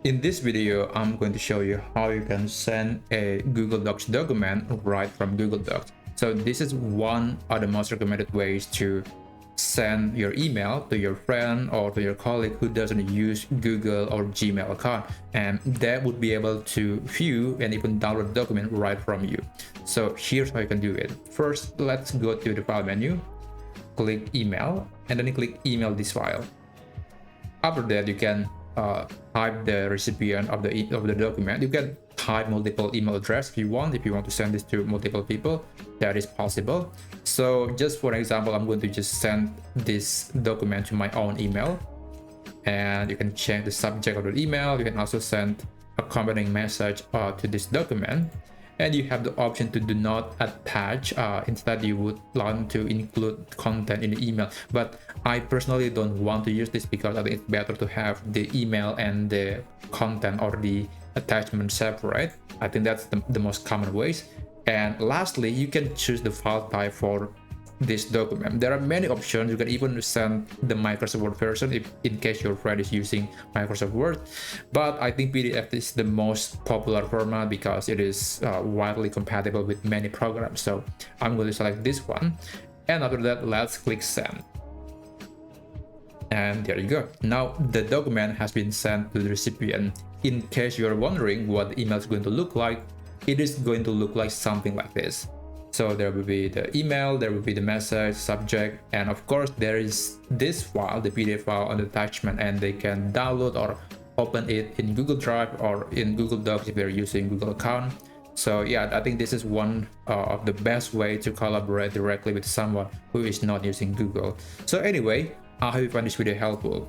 In this video, I'm going to show you how you can send a Google Docs document right from Google Docs. So this is one of the most recommended ways to send your email to your friend or to your colleague who doesn't use Google or Gmail account, and they would be able to view and even download the document right from you. So here's how you can do it. First, let's go to the file menu, click email, and then you click email this file. After that, you can type the recipient of the document. You can type multiple email address if you want to send this to multiple people. That is possible. So just for example, I'm going to just send this document to my own email, and you can change the subject of the email. You can also send accompanying message to this document, and you have the option to do not attach. Instead, you would want to include content in the email, but I personally don't want to use this because I think it's better to have the email and the content or the attachment separate. I think that's the most common ways. And lastly, you can choose the file type for this document. There are many options. You can even send the Microsoft Word version if in case your friend is using Microsoft Word, but I think PDF is the most popular format because it is widely compatible with many programs. So I'm going to select this one, and after that, let's click send. And there you go. Now the document has been sent to the recipient. In case you're wondering what the email is going to look like, it is going to look like something like this. So there will be the email, there will be the message, subject, and of course there is this file, the PDF file on the attachment, and they can download or open it in Google Drive or in Google Docs if they're using Google account. So yeah, I think this is one of the best way to collaborate directly with someone who is not using Google. So anyway, I hope you find this video helpful.